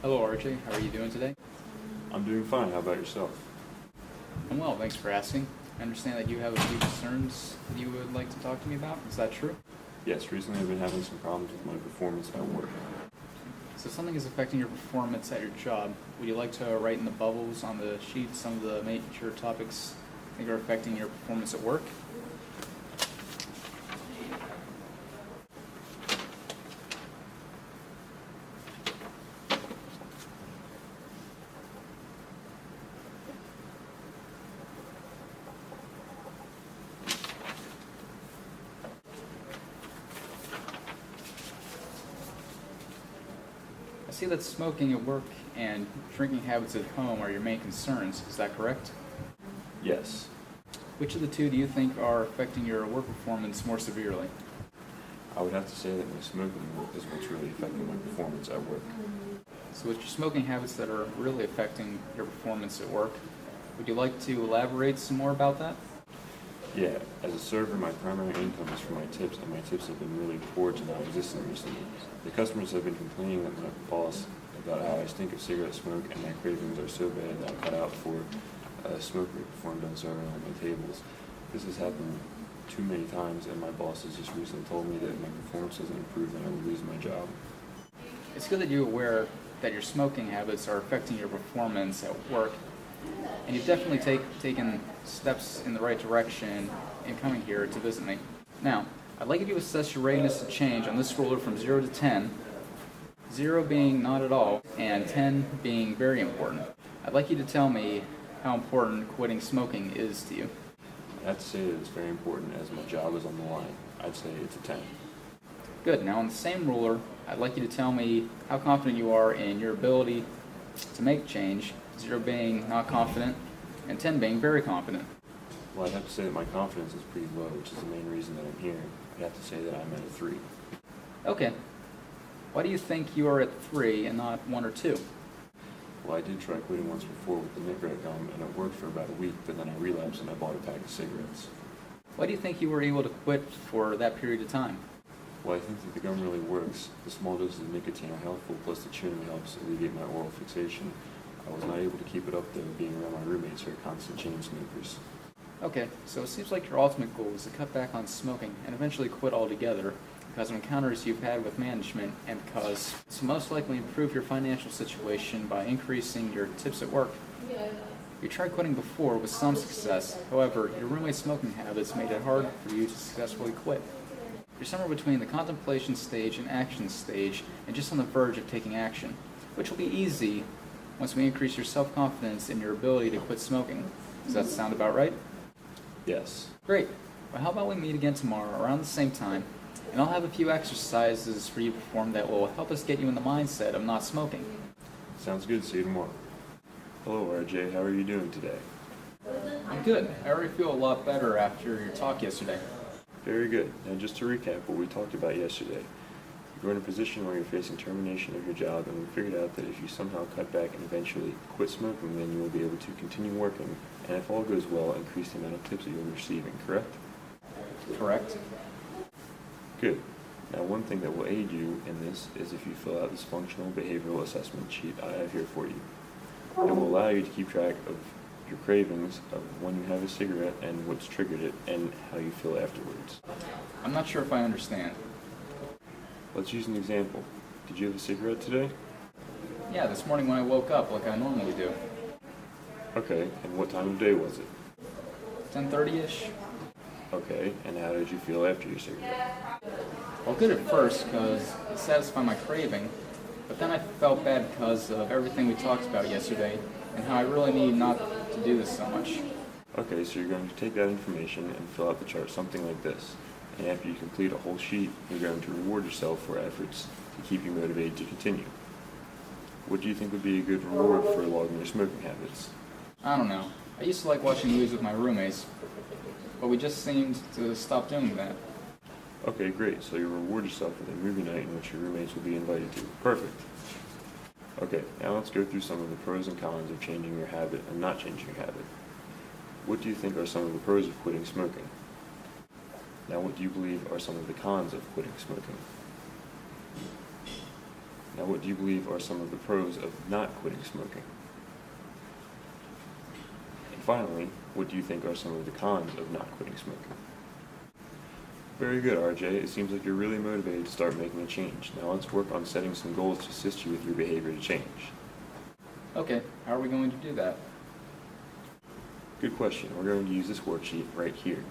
Hello, RJ. How are you doing today? I'm doing fine. How about yourself? I'm well, thanks for asking. I understand that you have a few concerns that you would like to talk to me about. Is that true? Yes, recently I've been having some problems with my performance at work. So something is affecting your performance at your job. Would you like to write in the bubbles on the sheet some of the major topics that are affecting your performance at work? I see that smoking at work and drinking habits at home are your main concerns. Is that correct? Yes, Which of the two do you think are affecting your work performance more severely? I would have to say that my smoking is what's really affecting my performance at work. So it's your smoking habits that are really affecting your performance at work. Would you like to elaborate some more about that? Yeah, as a server, my primary income is from my tips, and my tips have been really poor to non-existent recently. The customers have been complaining that my boss about how I stink of cigarette smoke and my cravings are so bad that I cut out for a smoke break before I'm done serving on my tables. This has happened too many times, and my boss has just recently told me that if my performance doesn't improve, then I will lose my job. It's good that you're aware that your smoking habits are affecting your performance at work, and you've definitely taken steps in the right direction in coming here to visit me. Now, I'd like you to assess your readiness to change on this ruler from 0 to 10, 0 being not at all, and 10 being very important. I'd like you to tell me how important quitting smoking is to you. I have to say that it's very important as my job is on the line. I'd say it's a 10. Good. Now, on the same ruler, I'd like you to tell me how confident you are in your ability to make change, 0 being not confident, and 10 being very confident. Well, I'd have to say that my confidence is pretty low, which is the main reason that I'm here. I'd have to say that I'm at a 3. Okay. Why do you think you are at 3 and not 1 or 2? Well, I did try quitting once before with the Nicorette gum, and it worked for about a week, but then I relapsed and I bought a pack of cigarettes. Why do you think you were able to quit for that period of time? Well, I think that the gum really works. The small doses of nicotine are helpful, plus the chewing helps alleviate my oral fixation. I was not able to keep it up, though, being around my roommates who are constant chain smokers. Okay, so it seems like your ultimate goal is to cut back on smoking and eventually quit altogether because of encounters you've had with management and because to most likely improve your financial situation by increasing your tips at work. You tried quitting before with some success, however, your roommate's smoking habits made it hard for you to successfully quit. You're somewhere between the contemplation stage and action stage and just on the verge of taking action, which will be easy once we increase your self-confidence in your ability to quit smoking. Does that sound about right? Yes. Great. Well, how about we meet again tomorrow around the same time, and I'll have a few exercises for you to perform that will help us get you in the mindset of not smoking. Sounds good. See you tomorrow. Hello, RJ. How are you doing today? I'm good. I already feel a lot better after your talk yesterday. Very good. Now, just to recap what we talked about yesterday, you're in a position where you're facing termination of your job, and we figured out that if you somehow cut back and eventually quit smoking, then you will be able to continue working, and if all goes well, increase the amount of tips that you'll be receiving, correct? Correct? Good. Now, one thing that will aid you in this is if you fill out this functional behavioral assessment sheet I have here for you. It will allow you to keep track of your cravings, of when you have a cigarette and what's triggered it, and how you feel afterwards. I'm not sure if I understand. Let's use an example. Did you have a cigarette today? Yeah, this morning when I woke up like I normally do. Okay, and what time of day was it? 10:30-ish? Okay, and how did you feel after your cigarette? Well, good at first because it satisfied my craving, but then I felt bad because of everything we talked about yesterday and how I really need not to do this so much. Okay, so you're going to take that information and fill out the chart something like this. And after you complete a whole sheet, you're going to reward yourself for efforts to keep you motivated to continue. What do you think would be a good reward for logging your smoking habits? I don't know. I used to like watching movies with my roommates, but we just seemed to stop doing that. Okay, great. So you reward yourself with a movie night in which your roommates will be invited to. Perfect. Okay, now let's go through some of the pros and cons of changing your habit and not changing your habit. What do you think are some of the pros of quitting smoking? Now, what do you believe are some of the cons of quitting smoking? Now, what do you believe are some of the pros of not quitting smoking? And finally, what do you think are some of the cons of not quitting smoking? Very good, RJ. It seems like you're really motivated to start making a change. Now let's work on setting some goals to assist you with your behavior to change. Okay, how are we going to do that? Good question. We're going to use this worksheet right here.